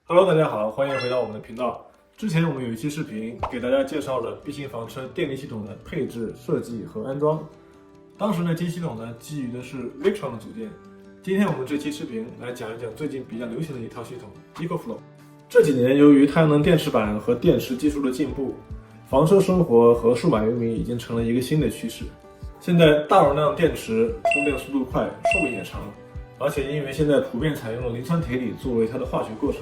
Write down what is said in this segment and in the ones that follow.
Hello，大家好，欢迎回到我们的频道。之前我们有一期视频给大家介绍了 B 型房车电力系统的配置、设计和安装。当时呢，这系统呢基于的是 Victron 的组件。今天我们这期视频来讲一讲最近比较流行的一套系统 EcoFlow。这几年由于太阳能电池板和电池技术的进步，房车生活和数码游民已经成了一个新的趋势。现在大容量电池充电速度快，寿命也长，而且因为现在普遍采用了磷酸铁锂作为它的化学构成，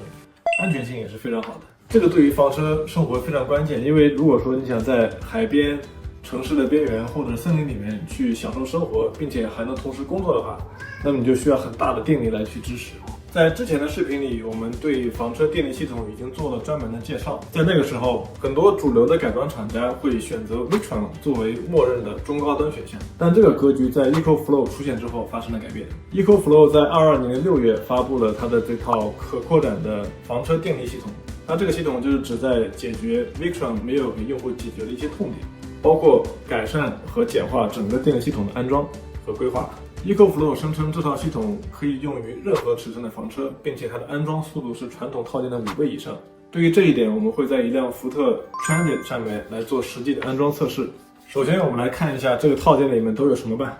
安全性也是非常好的。这个对于房车生活非常关键，因为如果说你想在海边、城市的边缘或者森林里面去享受生活，并且还能同时工作的话，那么你就需要很大的电力来去支持。在之前的视频里，我们对房车电力系统已经做了专门的介绍。在那个时候，很多主流的改装厂家会选择 Victron 作为默认的中高端选项，但这个格局在 EcoFlow 出现之后发生了改变。EcoFlow 在22年6月发布了它的这套可扩展的房车电力系统。它这个系统就是旨在解决 Victron 没有给用户解决的一些痛点，包括改善和简化整个电力系统的安装和规划。EcoFlow 声称这套系统可以用于任何尺寸的房车，并且它的安装速度是传统套件的5倍以上。对于这一点，我们会在一辆福特 Transit 上面来做实际的安装测试。首先，我们来看一下这个套件里面都有什么吧。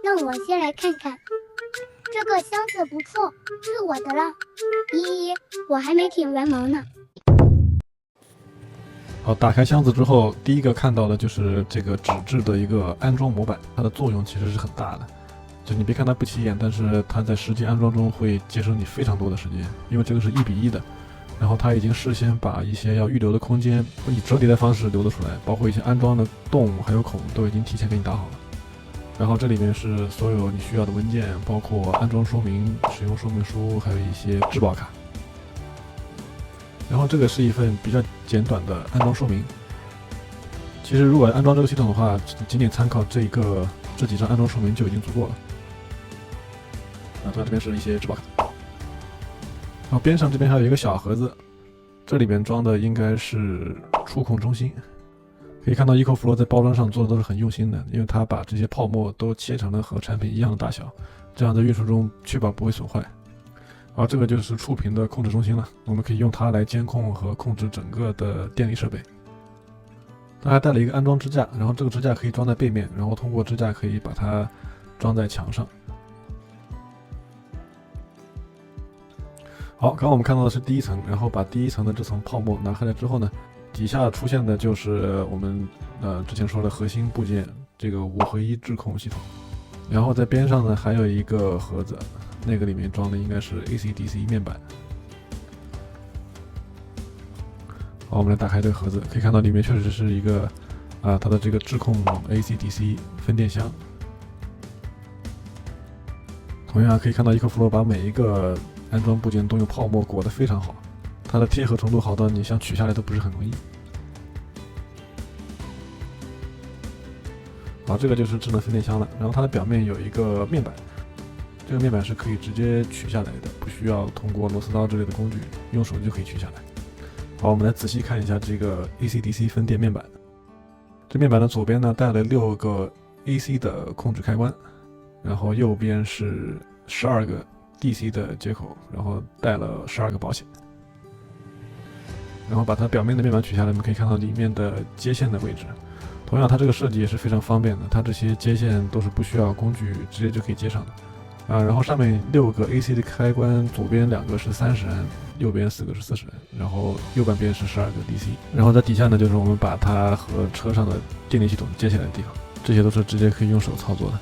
让我先来看看，这个箱子不错，是我的了。咦，我还没挺完毛呢。好，打开箱子之后，第一个看到的就是这个纸质的一个安装模板，它的作用其实是很大的。就你别看它不起眼，但是它在实际安装中会节省你非常多的时间，因为这个是1:1的。然后它已经事先把一些要预留的空间以折叠的方式留了出来，包括一些安装的洞还有孔都已经提前给你打好了。然后这里面是所有你需要的文件，包括安装说明、使用说明书，还有一些质保卡。然后这个是一份比较简短的安装说明。其实如果安装这个系统的话，仅仅参考这几张安装说明就已经足够了。这边是一些质保卡。然后边上这边还有一个小盒子，这里边装的应该是触控中心。可以看到 EcoFlow 在包装上做的都是很用心的，因为它把这些泡沫都切成了和产品一样的大小，这样在运输中确保不会损坏。而这个就是触屏的控制中心了，我们可以用它来监控和控制整个的电力设备。它还带了一个安装支架，然后这个支架可以装在背面，然后通过支架可以把它装在墙上。好，刚刚我们看到的是第一层，然后把第一层的这层泡沫拿开来之后呢，底下出现的就是我们之前说的核心部件，这个5合1智控系统。然后在边上呢还有一个盒子，那个里面装的应该是 AC/DC 面板。好，我们来打开这个盒子，可以看到里面确实是一个它的这个智控 AC/DC 分电箱。同样可以看到 EcoFlow 把每一个安装部件都用泡沫裹得非常好，它的贴合程度好到你想取下来都不是很容易。好，这个就是智能分电箱了，然后它的表面有一个面板，这个面板是可以直接取下来的，不需要通过螺丝刀之类的工具，用手就可以取下来。好，我们来仔细看一下这个 AC/DC 分电面板。这面板的左边呢带了6个 AC 的控制开关，然后右边是12个 DC 的接口，然后带了12个保险。然后把它表面的面板取下来，我们可以看到里面的接线的位置。同样，它这个设计也是非常方便的，它这些接线都是不需要工具，直接就可以接上的。然后上面6个 AC 的开关，左边2个是30安，右边4个是40安，然后右半边是12个 DC。然后在底下呢，就是我们把它和车上的电力系统接起来的地方，这些都是直接可以用手操作的。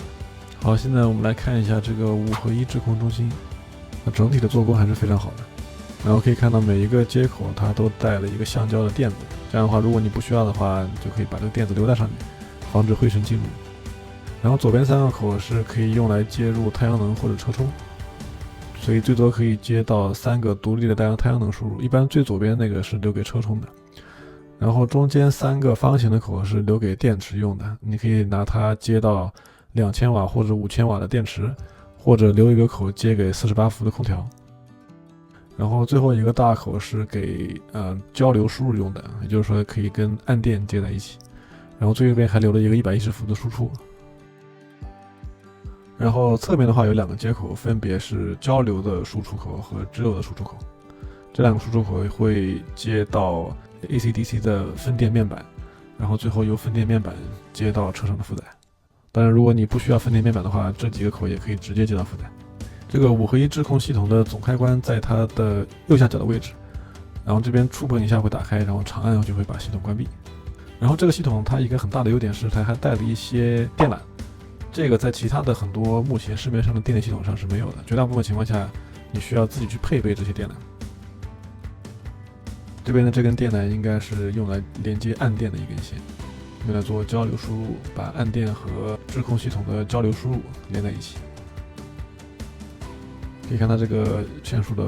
好，现在我们来看一下这个5合1智控中心，它整体的做工还是非常好的。然后可以看到每一个接口它都带了一个橡胶的垫子，这样的话如果你不需要的话，你就可以把这个垫子留在上面，防止灰尘进入。然后左边3个口是可以用来接入太阳能或者车充，所以最多可以接到3个独立的太阳能输入，一般最左边那个是留给车充的。然后中间3个方形的口是留给电池用的，你可以拿它接到2000瓦或者5000瓦的电池，或者留一个口接给48伏的空调。然后最后一个大口是给交流输入用的，也就是说可以跟暗电接在一起。然后最右边还留了一个110伏的输出。然后侧面的话有2个接口，分别是交流的输出口和直流的输出口。这2个输出口会接到 AC/DC 的分电面板，然后最后由分电面板接到车上的负载。当然，如果你不需要分电面板的话，这几个口也可以直接接到负载。这个5合1智控系统的总开关在它的右下角的位置，然后这边触碰一下会打开，然后长按后就会把系统关闭。然后这个系统它一个很大的优点是它还带了一些电缆，这个在其他的很多目前市面上的电力系统上是没有的，绝大部分情况下你需要自己去配备这些电缆。这边的这根电缆应该是用来连接暗电的一根线，用来做交流输入，把暗电和智控系统的交流输入连在一起。可以看它这个线束的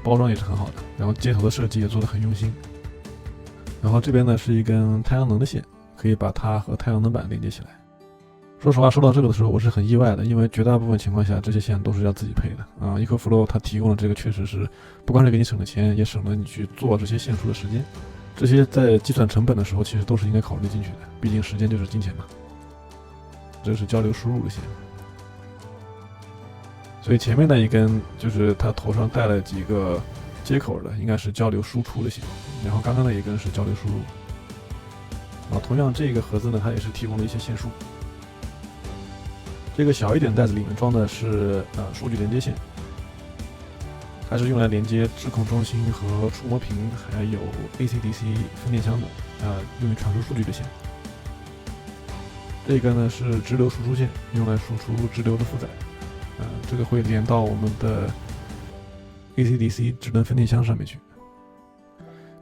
包装也是很好的，然后接头的设计也做得很用心。然后这边呢是一根太阳能的线，可以把它和太阳能板连接起来。说实话，收到这个的时候我是很意外的，因为绝大部分情况下这些线都是要自己配的啊。EcoFlow 它提供的这个确实是不光是给你省了钱，也省了你去做这些线束的时间。这些在计算成本的时候其实都是应该考虑进去的，毕竟时间就是金钱嘛。这是交流输入的线。所以前面那一根就是它头上带了几个接口的，应该是交流输出的线，然后刚刚那一根是交流输入。啊，同样这个盒子呢，它也是提供了一些线束。这个小一点袋子里面装的是数据连接线，它是用来连接智控中心和触摸屏，还有 AC/DC 分电箱的用于传输数据的线。这个呢是直流输出线，用来输出直流的负载。这个会连到我们的 AC/DC 智能分电箱上面去。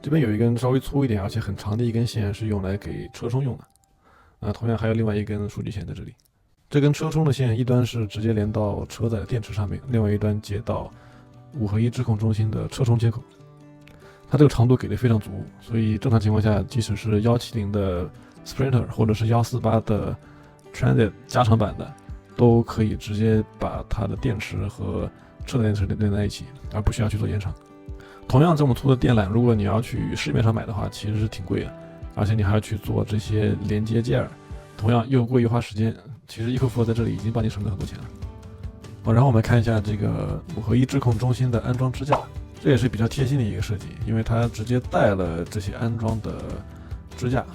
这边有一根稍微粗一点而且很长的一根线是用来给车充用的。同样还有另外一根数据线在这里。这根车充的线一端是直接连到车载的电池上面，另外一端接到5合1智控中心的车充接口。它这个长度给的非常足，所以正常情况下，即使是170的 Sprinter 或者是148的 Transit 加长版的，都可以直接把它的电池和车载电池连在一起，而不需要去做延长。同样这么粗的电缆，如果你要去市面上买的话，其实是挺贵的，而且你还要去做这些连接件，同样又贵又花时间。其实 EcoFlow 在这里已经帮你省了很多钱了。然后我们看一下这个5合1智控中心的安装支架，这也是比较贴心的一个设计，因为它直接带了这些安装的支架，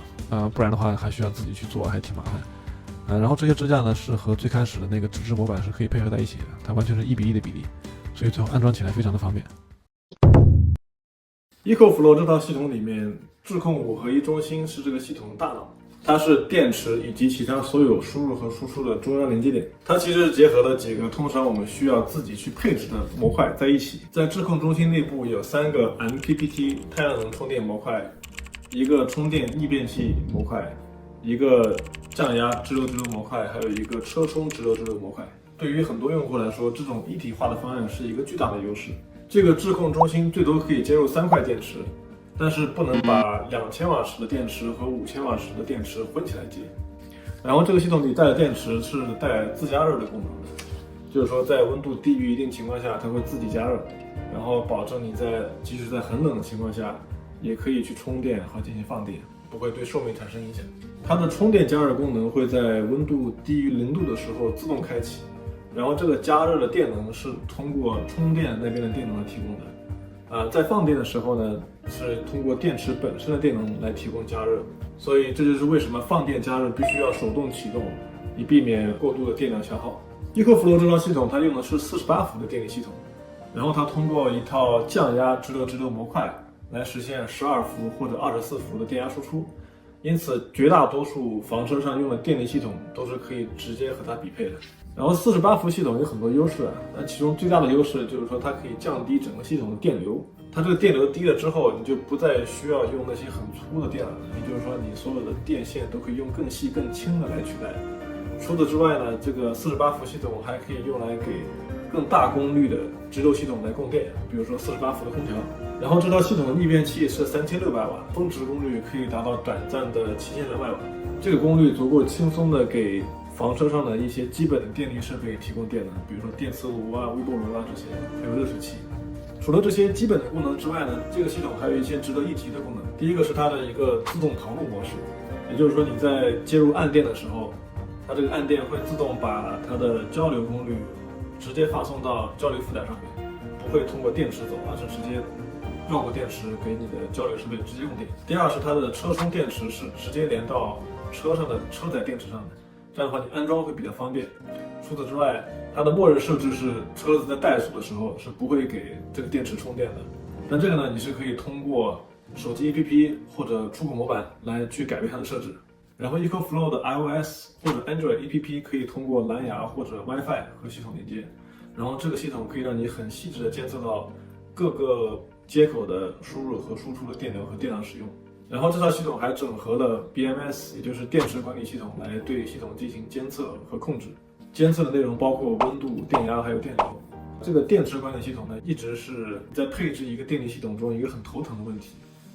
不然的话还需要自己去做，还挺麻烦。然后这些支架呢是和最开始的那个纸质模板是可以配合在一起的，它完全是1比1的比例，所以最后安装起来非常的方便。EcoFlow 这套系统里面，智控5合1中心是这个系统的大脑，它是电池以及其他所有输入和输出的中央连接点。它其实结合了几个通常我们需要自己去配置的模块在一起。在智控中心内部有3个 MPPT 太阳能充电模块，一个充电逆变器模块，一个降压直流模块，还有一个车充直流模块。对于很多用户来说，这种一体化的方案是一个巨大的优势。这个智控中心最多可以接入3块电池，但是不能把2000瓦时的电池和5000瓦时的电池混起来接。然后这个系统里带的电池是带自加热的功能的，就是说在温度低于一定情况下，它会自己加热，然后保证你即使在很冷的情况下，也可以去充电和进行放电，不会对寿命产生影响。它的充电加热功能会在温度低于0度的时候自动开启，然后这个加热的电能是通过充电那边的电能来提供的。在放电的时候呢，是通过电池本身的电能来提供加热，所以这就是为什么放电加热必须要手动启动，以避免过度的电量消耗。EcoFlow 这套系统它用的是48伏的电力系统，然后它通过一套降压直流模块来实现12伏或者24伏的电压输出，因此绝大多数房车上用的电力系统都是可以直接和它匹配的。然后48伏系统有很多优势但其中最大的优势就是说它可以降低整个系统的电流。它这个电流低了之后，你就不再需要用那些很粗的电缆了，也就是说你所有的电线都可以用更细更轻的来取代。除此之外呢，这个48伏系统还可以用来给更大功率的直流系统来供电，比如说48伏的空调。然后这套系统的逆变器是3600瓦，峰值功率可以达到短暂的7200瓦，这个功率足够轻松的给房车上的一些基本的电力设备提供电能，比如说电磁炉微波炉这些，还有热水器。除了这些基本的功能之外呢，这个系统还有一些值得一提的功能。第一个是它的一个自动逃路模式，也就是说你在接入暗电的时候，它这个暗电会自动把它的交流功率直接发送到交流负载上面，不会通过电池走，而是直接绕过电池给你的交流设备直接用电。第二是它的车充电池是直接连到车上的车载电池上的，这样的话你安装会比较方便。除此之外，它的默认设置是车子在怠速的时候是不会给这个电池充电的。那这个呢，你是可以通过手机 APP 或者触控模板来去改变它的设置。然后 EcoFlow 的 iOS 或者 Android APP 可以通过蓝牙或者 WiFi 和系统连接，然后这个系统可以让你很细致的监测到各个接口的输入和输出的电流和电量使用。然后这套系统还整合了 BMS， 也就是电池管理系统，来对系统进行监测和控制。监测的内容包括温度、电压还有电流。这个电池管理系统呢，一直是在配置一个电力系统中一个很头疼的问题。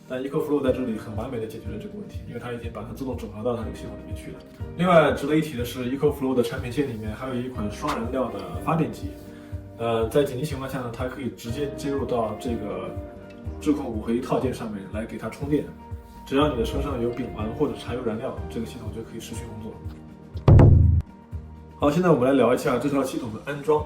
但 EcoFlow 在这里很完美的解决了这个问题，因为它已经把它自动整合到它这个系统里面去了。另外值得一提的是 ，EcoFlow 的产品线里面还有一款双燃料的发电机。在紧急情况下呢，它可以直接接入到这个智控5合1套件上面来给它充电。只要你的车上有丙烷或者柴油燃料，这个系统就可以持续工作。好，现在我们来聊一下这套系统的安装。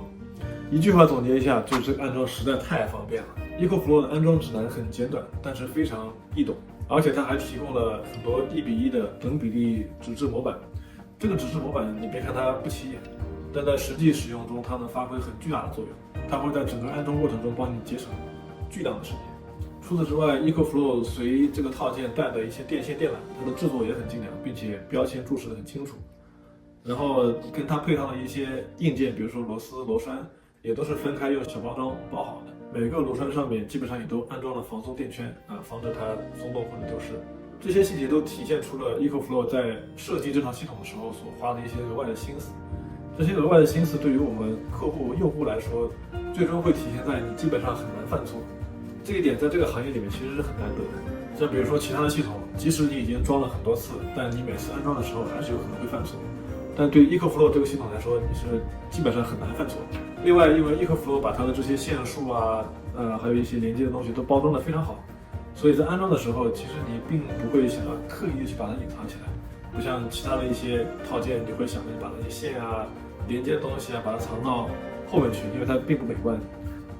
一句话总结一下，就是这个安装实在太方便了。EcoFlow 的安装指南很简短，但是非常易懂，而且它还提供了很多1:1的等比例纸质模板。这个纸质模板你别看它不起眼，但在实际使用中它能发挥很巨大的作用，它会在整个安装过程中帮你节省巨量的时间。除此之外 ，EcoFlow 随这个套件带的一些电线电缆，它的制作也很精良，并且标签注释得很清楚。然后跟它配套的一些硬件，比如说螺丝、螺栓，也都是分开用小包装包好的。每个螺栓上面基本上也都安装了防松垫圈防止它松动或者丢失。这些细节都体现出了 EcoFlow 在设计这套系统的时候所花的一些额外的心思。这些额外的心思对于我们客户、用户来说，最终会体现在你基本上很难犯错。这一点在这个行业里面其实是很难得的。像比如说其他的系统，即使你已经装了很多次，但你每次安装的时候还是有可能会犯错。但对 EcoFlow 这个系统来说，你是基本上很难犯错。另外，因为 EcoFlow 把它的这些线束还有一些连接的东西都包装得非常好，所以在安装的时候，其实你并不会想要刻意的去把它隐藏起来，不像其他的一些套件，你会想着把那些线连接的东西把它藏到后面去，因为它并不美观。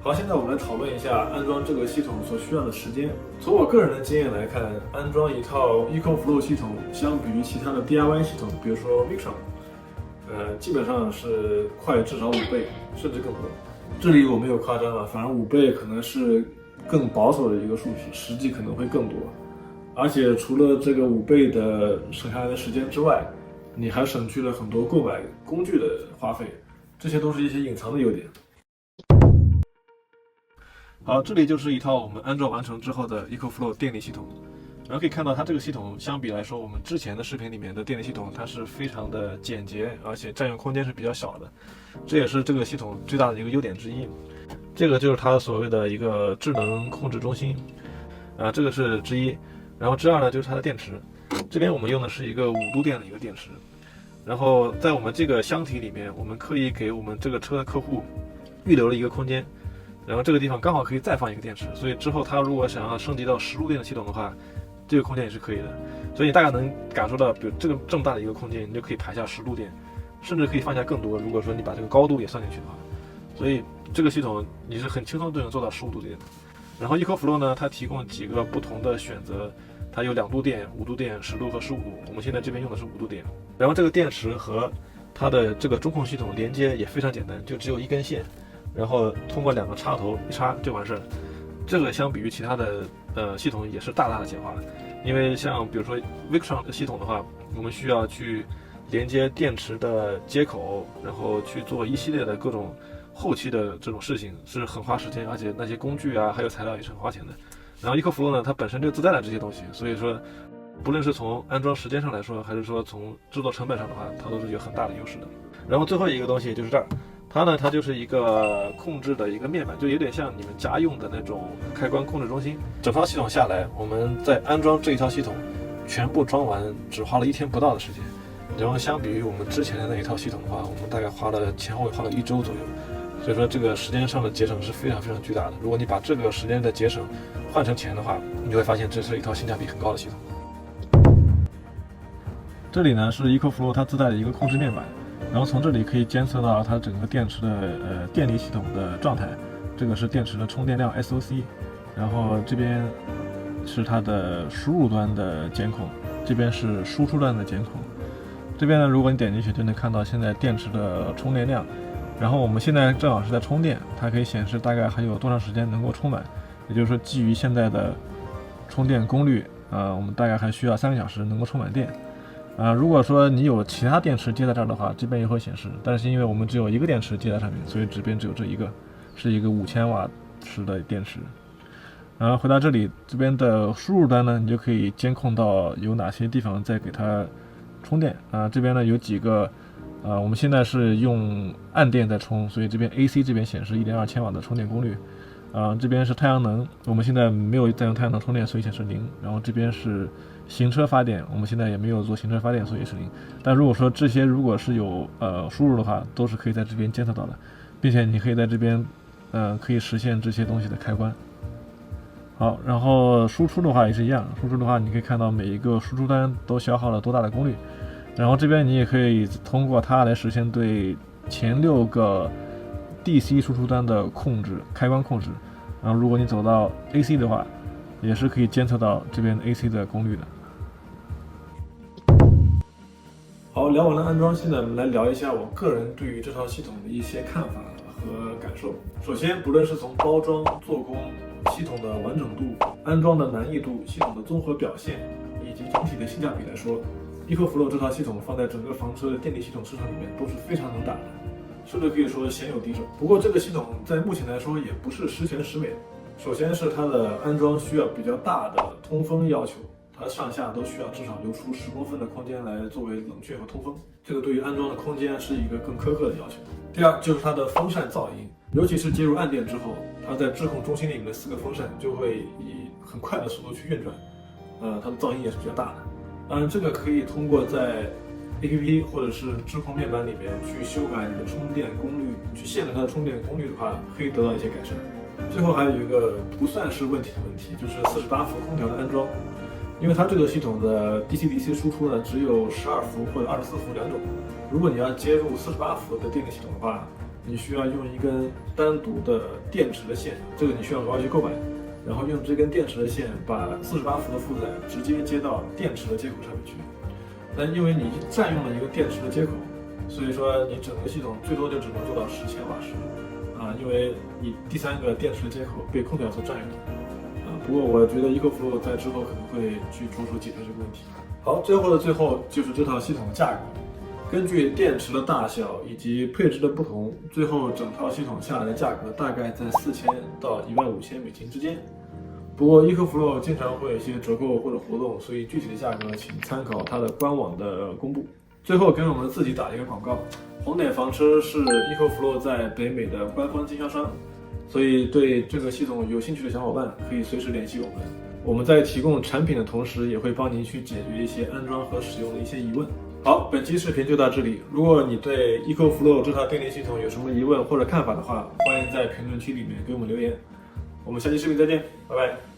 好，现在我们来讨论一下安装这个系统所需要的时间。从我个人的经验来看，安装一套 EcoFlow 系统，相比于其他的 DIY 系统，比如说 Victron，基本上是快至少5倍，甚至更多。这里我没有夸张反而5倍可能是更保守的一个数值，实际可能会更多。而且除了这个5倍的省下来的时间之外，你还省去了很多购买工具的花费，这些都是一些隐藏的优点。好，这里就是一套我们安装完成之后的 EcoFlow 电力系统。然后可以看到，它这个系统相比来说，我们之前的视频里面的电力系统，它是非常的简洁，而且占用空间是比较小的，这也是这个系统最大的一个优点之一。这个就是它所谓的一个智能控制中心，这个是之一。然后之二呢，就是它的电池。这边我们用的是一个5度电的一个电池。然后在我们这个箱体里面，我们刻意给我们这个车的客户预留了一个空间。然后这个地方刚好可以再放一个电池，所以之后他如果想要升级到10路电的系统的话，这个空间也是可以的。所以你大概能感受到，比如这么大的一个空间，你就可以排下10路电，甚至可以放下更多。如果说你把这个高度也算进去的话，所以这个系统你是很轻松就能做到15度电的。然后 EcoFlow 呢，它提供几个不同的选择，它有2度电、5度电、10度和15度。我们现在这边用的是5度电。然后这个电池和它的这个中控系统连接也非常简单，就只有一根线。然后通过2个插头一插就完事儿。这个相比于其他的系统也是大大的简化了，因为像比如说 Victron 的系统的话，我们需要去连接电池的接口，然后去做一系列的各种后期的这种事情，是很花时间，而且那些工具还有材料也是很花钱的。然后 EcoFlow 呢，它本身就自带了这些东西，所以说不论是从安装时间上来说，还是说从制作成本上的话，它都是有很大的优势的。然后最后一个东西就是这儿。它就是一个控制的一个面板，就有点像你们家用的那种开关控制中心。整套系统下来，我们在安装这一套系统全部装完只花了1天不到的时间。然后相比于我们之前的那一套系统的话，我们大概前后花了1周左右。所以说这个时间上的节省是非常非常巨大的。如果你把这个时间的节省换成钱的话，你会发现这是一套性价比很高的系统。这里呢是 EcoFlow 它自带的一个控制面板，然后从这里可以监测到它整个电池的电力系统的状态，这个是电池的充电量 SOC， 然后这边是它的输入端的监控，这边是输出端的监控。这边呢，如果你点进去就能看到现在电池的充电量，然后我们现在正好是在充电，它可以显示大概还有多长时间能够充满，也就是说基于现在的充电功率，我们大概还需要3个小时能够充满电。如果说你有其他电池接在这儿的话，这边也会显示，但是因为我们只有一个电池接在上面，所以这边只有这一个，是一个5000瓦时的电池。然后回到这里，这边的输入端呢，你就可以监控到有哪些地方在给它充电。这边呢有几个，我们现在是用暗电在充，所以这边 AC 这边显示1.2千瓦的充电功率。这边是太阳能，我们现在没有在用太阳能充电，所以显示0。然后这边是行车发电，我们现在也没有做行车发电，所以是0。但如果说这些如果是有输入的话，都是可以在这边监测到的，并且你可以在这边可以实现这些东西的开关。好，然后输出的话也是一样，输出的话你可以看到每一个输出端都消耗了多大的功率，然后这边你也可以通过它来实现对前6个 DC 输出端的控制，开关控制。然后如果你走到 AC 的话，也是可以监测到这边 AC 的功率的。好，聊完了安装，现在我们来聊一下我个人对于这套系统的一些看法和感受。首先，不论是从包装、做工、系统的完整度、安装的难易度、系统的综合表现以及整体的性价比来说，EcoFlow 这套系统放在整个房车的电力系统市场里面都是非常能打的，甚至可以说鲜有敌手。不过这个系统在目前来说也不是十全十美。首先是它的安装需要比较大的通风要求，它上下都需要至少留出10公分的空间来作为冷却和通风，这个对于安装的空间是一个更苛刻的要求。第二就是它的风扇噪音，尤其是接入暗电之后，它在制控中心里面的4个风扇就会以很快的速度去运转，它的噪音也是比较大的。当然，这个可以通过在 APP 或者是智控面板里面去修改你的充电功率，去限制它的充电功率的话，可以得到一些改善。最后还有一个不算是问题的问题，就是48伏空调的安装，因为它这个系统的 DC-DC 输出呢只有12伏或者24伏2种。如果你要接入48伏的电力系统的话，你需要用一根单独的电池的线，这个你需要额外去购买，然后用这根电池的线把48伏的负载直接接到电池的接口上面去。但因为你占用了一个电池的接口，所以说你整个系统最多就只能做到10千瓦时，因为你第3个电池的接口被空调所占用了。不过我觉得 EcoFlow 在之后可能会去着手解决这个问题。好，最后的最后就是这套系统的价格。根据电池的大小以及配置的不同，最后整套系统下来的价格大概在4000到15000美金之间。不过 EcoFlow 经常会有一些折扣或者活动，所以具体的价格请参考它的官网的公布。最后给我们自己打一个广告，红点房车是 EcoFlow 在北美的官方经销商，所以对这个系统有兴趣的小伙伴可以随时联系我们。我们在提供产品的同时，也会帮您去解决一些安装和使用的一些疑问。好，本期视频就到这里。如果你对 EcoFlow 这套电力系统有什么疑问或者看法的话，欢迎在评论区里面给我们留言。我们下期视频再见，拜拜。